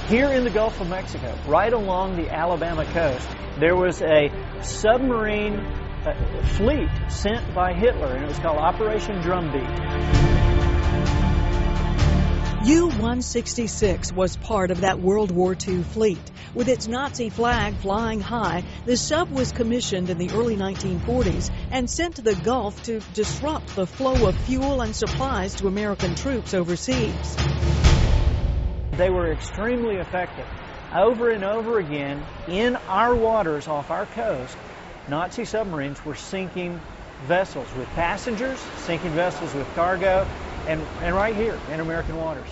Here in the Gulf of Mexico, right along the Alabama coast, there was a submarine fleet sent by Hitler, and it was called Operation Drumbeat. U-166 was part of that World War II fleet. With its Nazi flag flying high, the sub was commissioned in the early 1940s and sent to the Gulf to disrupt the flow of fuel and supplies to American troops overseas. They were extremely effective. Over and over again, in our waters off our coast, Nazi submarines were sinking vessels with passengers, sinking vessels with cargo, and right here in American waters.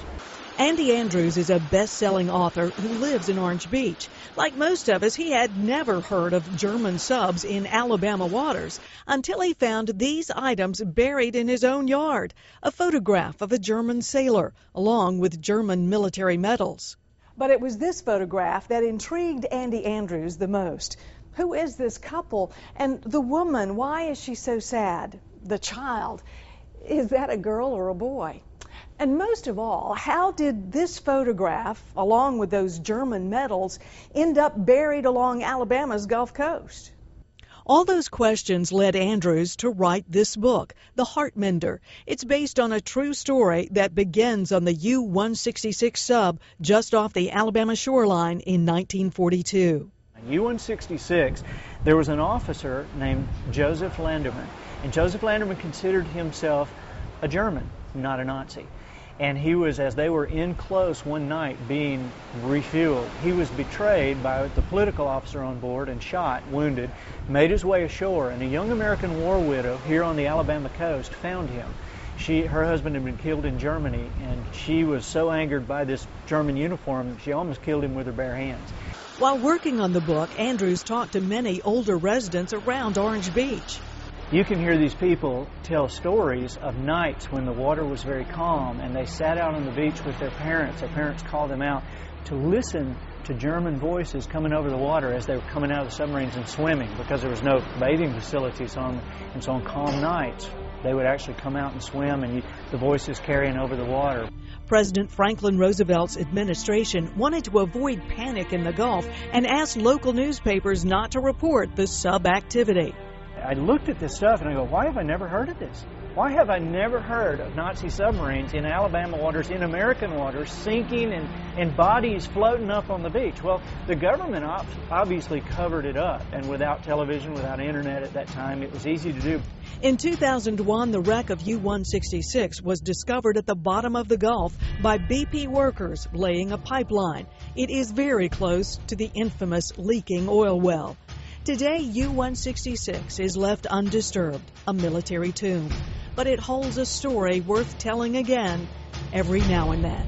Andy Andrews is a best-selling author who lives in Orange Beach. Like most of us, he had never heard of German subs in Alabama waters until he found these items buried in his own yard, a photograph of a German sailor, along with German military medals. But it was this photograph that intrigued Andy Andrews the most. Who is this couple? And the woman, why is she so sad? The child, is that a girl or a boy? And most of all, how did this photograph, along with those German medals, end up buried along Alabama's Gulf Coast? All those questions led Andrews to write this book, The Heart Mender. It's based on a true story that begins on the U-166 sub just off the Alabama shoreline in 1942. U-166, there was an officer named Joseph Landerman, and Joseph Landerman considered himself a German, not a Nazi. And he was, as they were in close one night being refueled, he was betrayed by the political officer on board and shot, wounded, made his way ashore, and a young American war widow here on the Alabama coast found him. Her husband had been killed in Germany, and she was so angered by this German uniform, she almost killed him with her bare hands. While working on the book, Andrews talked to many older residents around Orange Beach. You can hear these people tell stories of nights when the water was very calm and they sat out on the beach with their parents. Their parents called them out to listen to German voices coming over the water as they were coming out of the submarines and swimming, because there was no bathing facilities on, and so on calm nights they would actually come out and swim, and the voices carrying over the water. President Franklin Roosevelt's administration wanted to avoid panic in the Gulf and asked local newspapers not to report the sub activity. I looked at this stuff and I go, why have I never heard of this? Why have I never heard of Nazi submarines in Alabama waters, in American waters, sinking and bodies floating up on the beach? Well, the government obviously covered it up, and without television, without internet at that time, it was easy to do. In 2001, the wreck of U-166 was discovered at the bottom of the Gulf by BP workers laying a pipeline. It is very close to the infamous leaking oil well. Today, U-166 is left undisturbed, a military tomb. But it holds a story worth telling again every now and then.